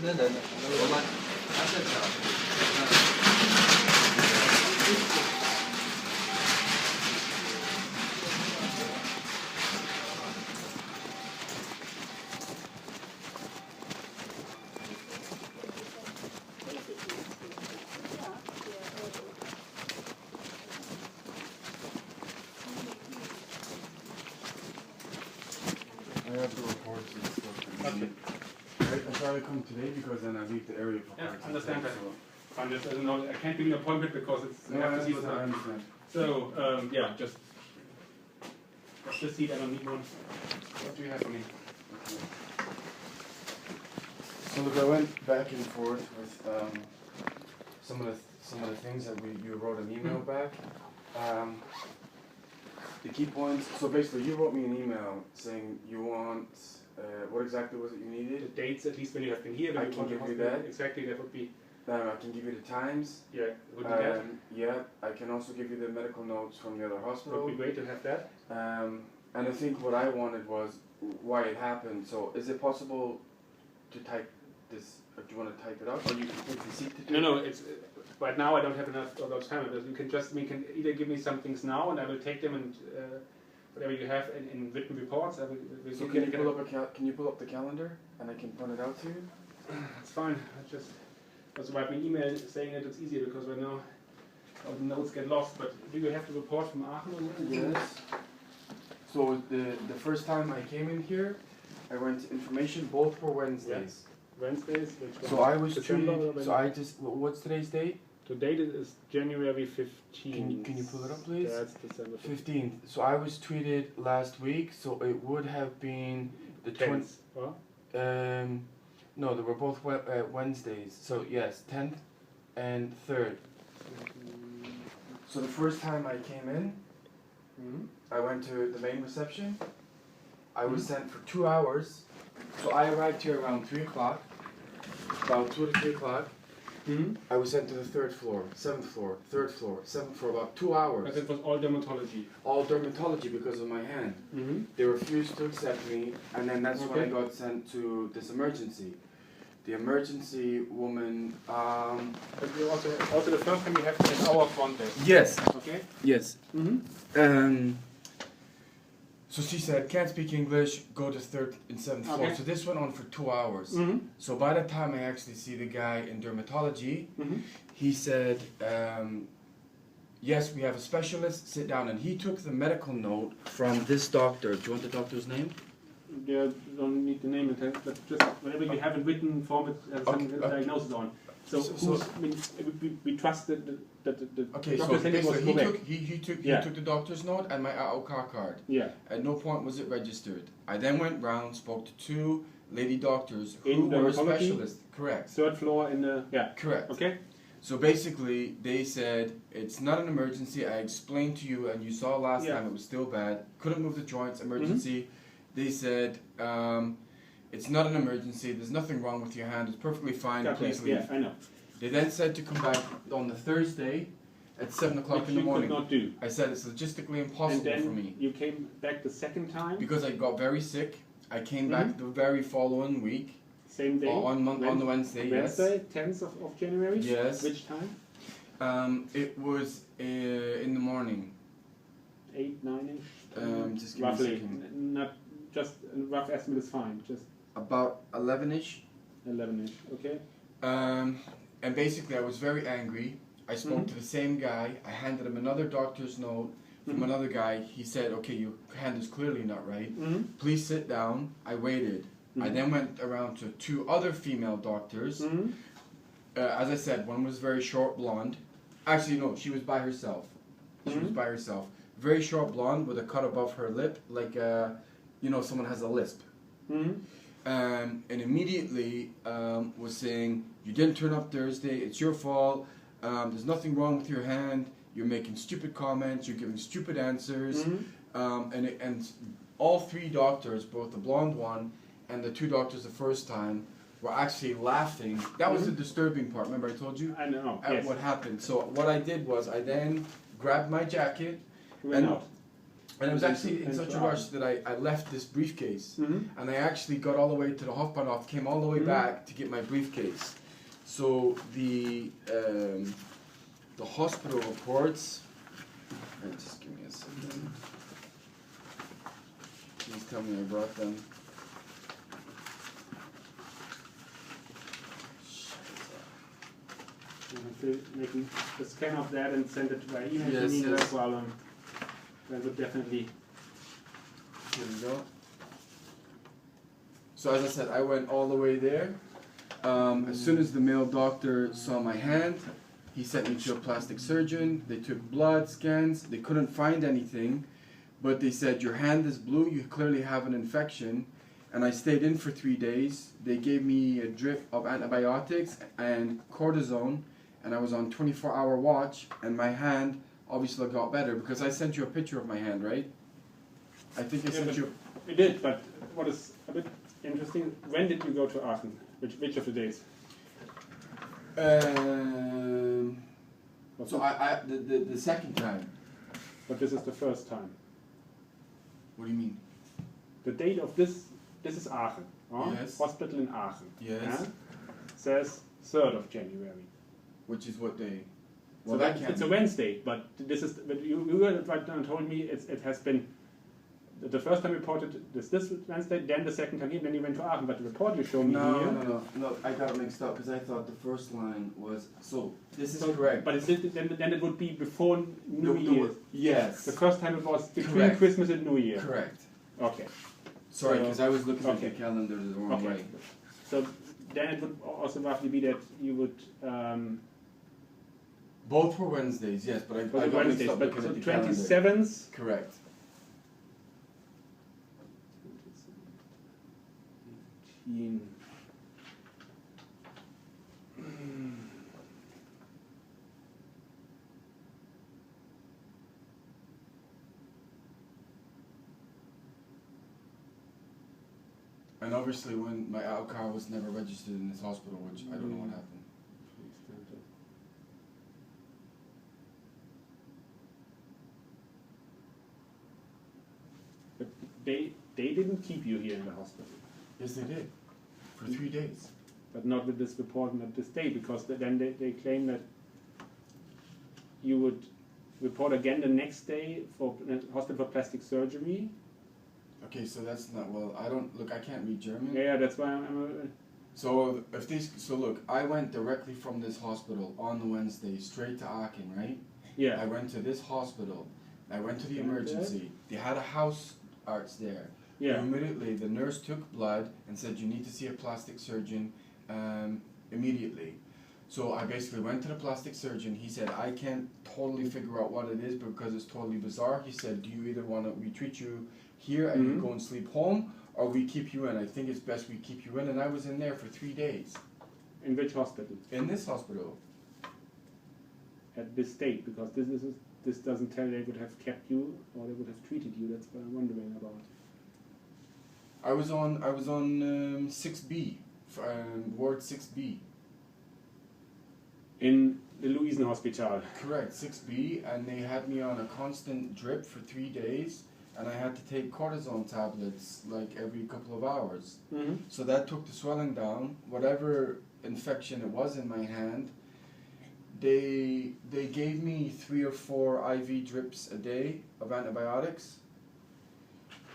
네네네. 그만 하셨죠. I have the reports and stuff. Okay. I try to come today because then I leave the area for practice. Yeah, understand that. Fine, just, I can't give you an appointment because it's... No, I understand. So, yeah, just seat, I don't need one. What do you have for me? Okay. So look, I went back and forth with some of the things that you wrote an email back. The key points. So basically, you wrote me an email saying you want what exactly was it you needed? The dates, at least when you have been here. I can give you that. Exactly, that would be. I can give you the times. Yeah, would be that. Yeah, I can also give you the medical notes from the other hospital. Would be great to have that. And I think what I wanted was why it happened. So is it possible to type this? Or do you want to type it up, or you can take the seat to do it? No, it's right now I don't have enough time. You can either give me some things now, and I will take them and whatever you have in written reports. I will so can you pull up the calendar, and I can point it out to you? It's fine. I just also write me an email saying that it's easier because right now all the notes get lost. But do you have the report from Aachen? Yes. So the first time I came in here, I went to information. Both were Wednesdays. Yeah. Wednesdays. So I was treated. So I just. What's today's date? Today is January 15th. Can you pull it up, please? That's December 15th. So I was treated last week. So it would have been the 10th. No, they were both Wednesdays. So yes, 10th and 3rd. So the first time I came in, I went to the main reception. I was sent for 2 hours. So I arrived here around 3 o'clock, about 2 to 3 o'clock. I was sent to the 3rd floor, 7th floor, 3rd floor, 7th floor, about 2 hours. But it was all dermatology? All dermatology because of my hand. They refused to accept me, and then that's when I got sent to this emergency. The emergency woman... But you also the first time you have an hour front desk. Yes. Okay? Yes. So she said, can't speak English, go to 3rd and 7th floor. So this went on for 2 hours. So by the time I actually see the guy in dermatology, he said, yes, we have a specialist, sit down. And he took the medical note from this doctor. Do you want the doctor's name? Yeah, don't need the name, but just whatever you have in written form with some diagnosis on. So we trust that the okay, so he took the doctor's note and my AOK card. Yeah. At no point was it registered. I then went round, spoke to 2 lady doctors who were specialists. Correct. 3rd floor in the Correct. Okay. So basically, they said it's not an emergency. I explained to you, and you saw last time it was still bad. Couldn't move the joints. Emergency. They said. It's not an emergency, there's nothing wrong with your hand, it's perfectly fine, please leave. Yeah, I know. They then said to come back on the Thursday at 7 o'clock in the morning. Which you could not do. I said it's logistically impossible for me. You came back the second time? Because I got very sick. I came back the very following week. Same day? On the Wednesday, yes. Wednesday, 10th of January? Yes. Which time? It was in the morning. 8, 9-ish? Just give me a roughly. second. Not just a rough estimate is fine. Just about 11-ish. 11-ish, okay. And basically I was very angry. I spoke to the same guy. I handed him another doctor's note from another guy. He said, okay, your hand is clearly not right. Please sit down. I waited. I then went around to 2 other female doctors. As I said, one was very short blonde. Actually, no, she was by herself. She was by herself. Very short blonde with a cut above her lip, like someone has a lisp. And immediately was saying, you didn't turn up Thursday, it's your fault, there's nothing wrong with your hand, you're making stupid comments, you're giving stupid answers. And all 3 doctors, both the blonde one and the 2 doctors the first time, were actually laughing. That was the disturbing part, remember I told you? I know, what happened. So what I did was I then grabbed my jacket and And it was actually in such a rush that I left this briefcase, and I actually got all the way to the Hofbahnhof, came all the way back to get my briefcase. So the hospital reports. Just give me a second. Please tell me I brought them. You have to make a scan of that and send it by email Yes, to me yes. as well. That would definitely. Here we go. So as I said, I went all the way there. As soon as the male doctor saw my hand, he sent me to a plastic surgeon. They took blood scans. They couldn't find anything, but they said, your hand is blue, you clearly have an infection. And I stayed in for 3 days. They gave me a drip of antibiotics and cortisone, and I was on 24-hour watch, and my hand obviously got better, because I sent you a picture of my hand, right? I think I sent you... We did, but what is a bit interesting, when did you go to Aachen? Which of the days? So the second time. But this is the first time. What do you mean? The date of this is Aachen. Yes. Hospital in Aachen. Yes. Yeah? Says 3rd of January. Which is what day? Well, So that can't it's a be. Wednesday, but this is. But you were right now and told me it has been. The first time reported this Wednesday, then the second time here, then you went to Aachen. But the report you showed me here. No, I got it mixed up because I thought the first line was, so this is correct. But then it would be before New Year. Yes. The first time it was between Correct. Christmas and New Year. Correct. Okay. Sorry, because I was looking at Okay. the calendar the wrong Okay. way. So then it would also roughly be that you would. Both were Wednesdays, yes, but I got mixed Wednesdays, up but looking so at the calendar. 27th. Correct. And obviously when my car was never registered in this hospital, which I don't know what happened. But they didn't keep you here in the hospital. Yes, they did. For 3 days. But not with this report and at this day, because then they claim that you would report again the next day for hospital for plastic surgery. Okay, so that's not, well, I can't read German. Yeah, that's why I'm So look, I went directly from this hospital on the Wednesday straight to Aachen, right? yeah. I went to this hospital. I went to the emergency. They had a house arts there. Yeah. Immediately, the nurse took blood and said, you need to see a plastic surgeon immediately. So I basically went to the plastic surgeon. He said, I can't totally figure out what it is because it's totally bizarre. He said, do you either want to, we treat you here and you go and sleep home, or we keep you in? I think it's best we keep you in. And I was in there for 3 days. In which hospital? In this hospital. At this date, because this doesn't tell they would have kept you or they would have treated you. That's what I'm wondering about. I was on 6B, ward 6B. In the Luisen Hospital. Correct, 6B, and they had me on a constant drip for 3 days, and I had to take cortisone tablets like every couple of hours. Mm-hmm. So that took the swelling down. Whatever infection it was in my hand, they gave me 3 or 4 IV drips a day of antibiotics,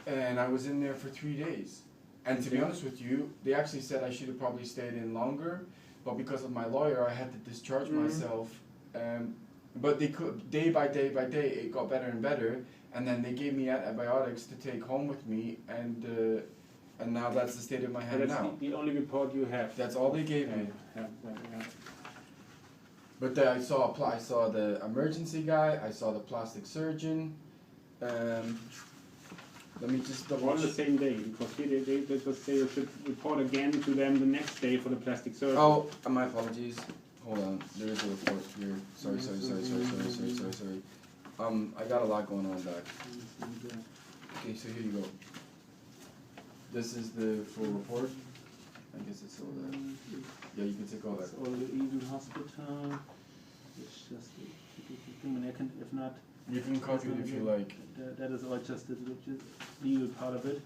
and I was in there for 3 days. And to be honest with you, they actually said I should have probably stayed in longer, but because of my lawyer, I had to discharge myself. But they could, day by day, it got better and better, and then they gave me antibiotics to take home with me, and now that's the state of my hand now. That's the only report you have. That's all they gave me. Yeah. But then I saw the emergency guy, I saw the plastic surgeon. Let me just double On the check. same day, because here they just say you should report again to them the next day for the plastic surgery. Oh, my apologies. Hold on, there is a report here. Sorry. I got a lot going on back. Okay, so here you go. This is the full report. I guess it's all that. Yeah, you can take all that. That's all the Eden Hospital. It's just the thing, and I can, if not, You can copy it if you like. That is all just the legal part of it.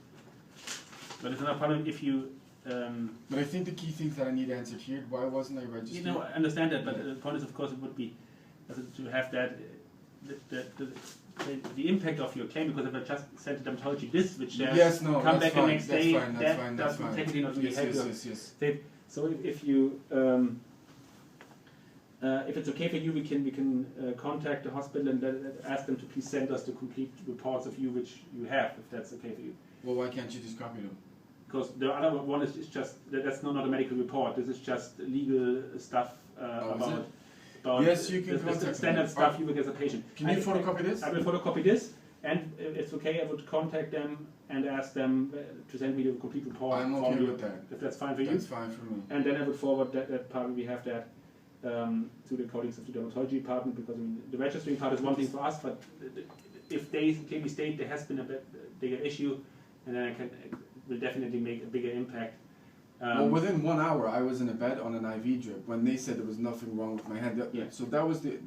But it's not a problem if you. But I think the key things that I need answered here. Why wasn't I registered? You know, I understand that, but the point is, of course, it would be to have that the impact of your claim, because if I just sent to dermatology this, which come back the next day, that doesn't technically not really help you. So if you if it's okay for you, we can contact the hospital and ask them to please send us the complete reports of you which you have, if that's okay for you. Well, why can't you just copy them? Because the other one is just that's not a medical report. This is just legal stuff about yes, you can the standard stuff you will get as a patient. Can you photocopy this? I will photocopy this, and if it's okay, I would contact them and ask them to send me the complete report. I'm okay with that. If that's fine for you. That's fine for me. And then I would forward that part. We have that to the colleagues of the dermatology department, because I mean the registering part is one thing for us, but if they clearly state there has been a bigger issue, and then will definitely make a bigger impact. Well, within 1 hour, I was in a bed on an IV drip when they said there was nothing wrong with my hand. Yeah. So that was the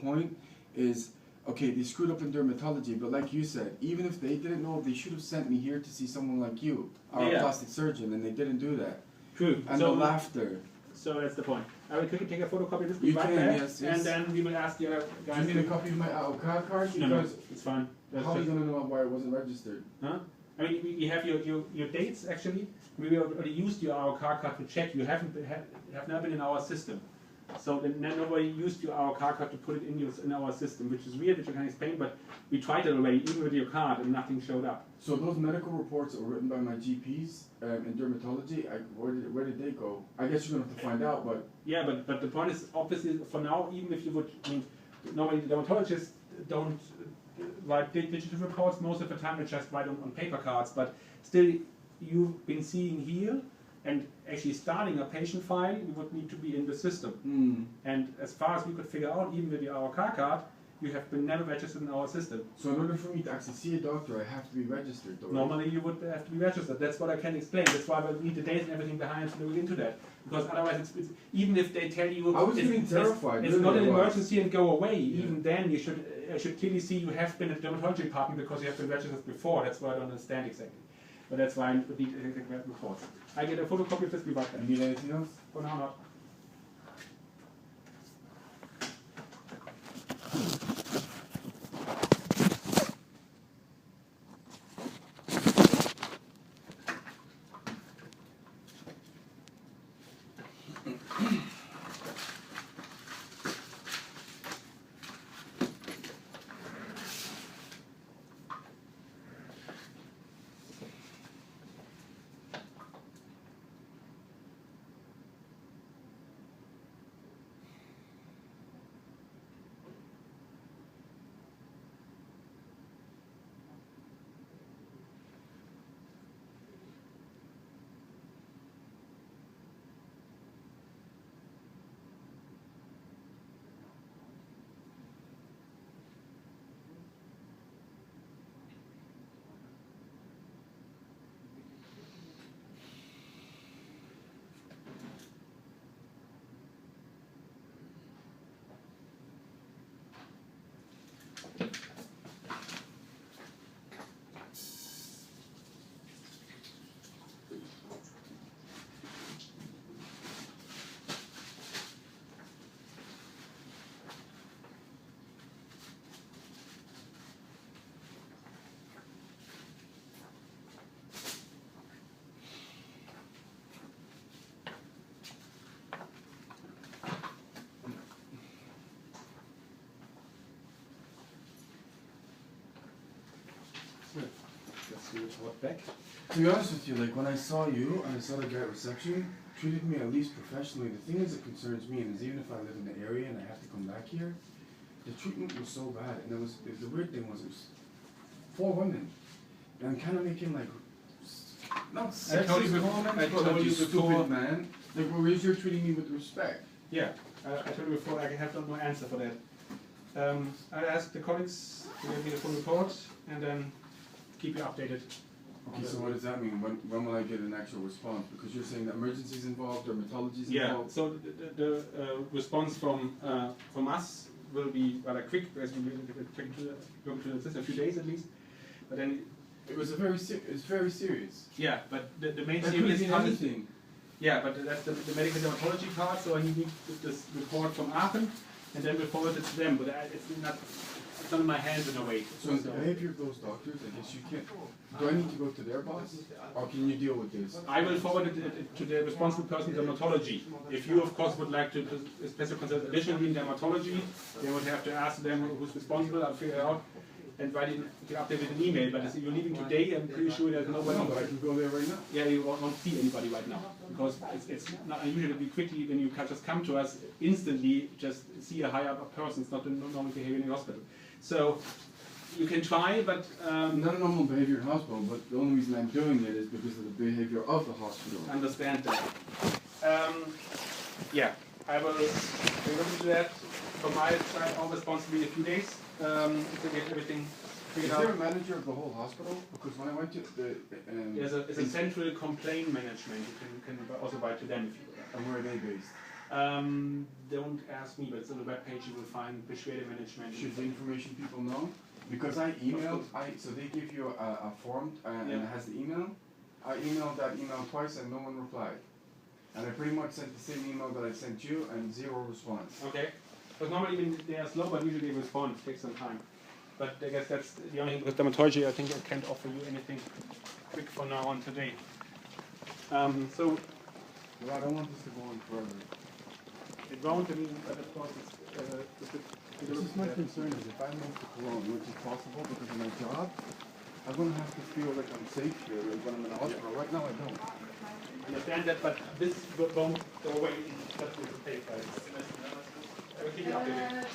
point is, okay, they screwed up in dermatology, but like you said, even if they didn't know, they should have sent me here to see someone like you, our plastic surgeon, and they didn't do that. True. And so, the laughter. So that's the point. I will quickly take a photocopy of this. You can, yes. And then we will ask the other guys. Do you need a copy of my AOK card? No, it's fine. How are you going to know why it wasn't registered? Huh? I mean, we have your dates actually. We already used your AOK card to check. You have not been in our system, so then nobody used your AOK card to put it in our system, which is weird, which I can explain. But we tried it already, even with your card, and nothing showed up. So those medical reports that were written by my GPs in dermatology, where did they go? I guess you're going to have to find out, but yeah, but the point is, obviously, for now, even if you would, I mean, normally the dermatologists don't write digital reports. Most of the time, they just write on paper cards. But still, you've been seeing here, and actually starting a patient file, you would need to be in the system. And as far as we could figure out, even with your AOK card, you have been never registered in our system. So in order for me to actually see a doctor, I have to be registered, though, right? Normally you would have to be registered. That's what I can explain. That's why we need the dates and everything behind to look into that. Because otherwise, it's even if they tell you I was getting terrified. It's not an emergency and go away. Yeah. Even then, you should clearly see you have been at the dermatology department because you have been registered before. That's why I don't understand exactly. But that's why I need reports. I get a photocopy of this. Be right back. You need anything else? For now, not. Let's see report back. To be honest with you, like when I saw you and I saw the guy at reception, treated me at least professionally. The thing is that concerns me is even if I live in the area and I have to come back here, the treatment was so bad. And the weird thing was it was 4 women. And I'm kind of making like, not sexist comments, but like you stupid man. Like whereas you're treating me with respect. Yeah, I told you before I have no answer for that. I asked the colleagues to give me the full report and then keep you updated. Okay, so what does that mean? When will I get an actual response? Because you're saying that emergency's involved, dermatology's involved. Yeah, so the response from us will be rather quick, as we will go to the system, a few days at least. But then It was it's very serious. yeah, but the main That could serious have been part is, anything. yeah, but that's the medical dermatology part. So I need this report from Aachen, and then we forward it to them. But it's not in my hands in a way. So in the behavior of those doctors, I guess you can't. Do I need to go to their boss, or can you deal with this? I will forward it to the responsible person in dermatology. If you, of course, would like to express your concern additionally in dermatology, then would have to ask them who's responsible. I'll figure it out and write it, update it in an email. But if you're leaving today, I'm pretty sure there's no one. No, but I can go there right now. Yeah, you won't see anybody right now because it's not unusual to be quickly when you just come to us instantly. Just see a higher up person. It's not the normal behavior in the hospital. So you can try, but Not a normal behavior in hospital, but the only reason I'm doing it is because of the behavior of the hospital. understand that. Yeah, I will look into that. From my side, I'll respond to be a few days to get everything figured Is there a out. manager of the whole hospital? Because when I went to the There's a central complaint management. You can also write to them if you would. and where are they based? Don't ask me, but it's on the webpage you will find persuader management. Should the information people know? Because I emailed, so they give you a form and it has the email. I emailed that email twice and no one replied. And I pretty much sent the same email that I sent you and 0 response. Okay. Because normally when they are slow, but usually they respond. It takes some time. But I guess that's the only thing. With dermatology, I think I can't offer you anything quick for now on today. So Well, I don't want this to go on forever. it won't. I mean, but of course, This is my concern is if I move to Cologne, which is possible because of my job, I'm going to have to feel like I'm safe here when I'm in the hospital. Right now I don't. understand that, but this won't go away just with the paper. I will keep you updated.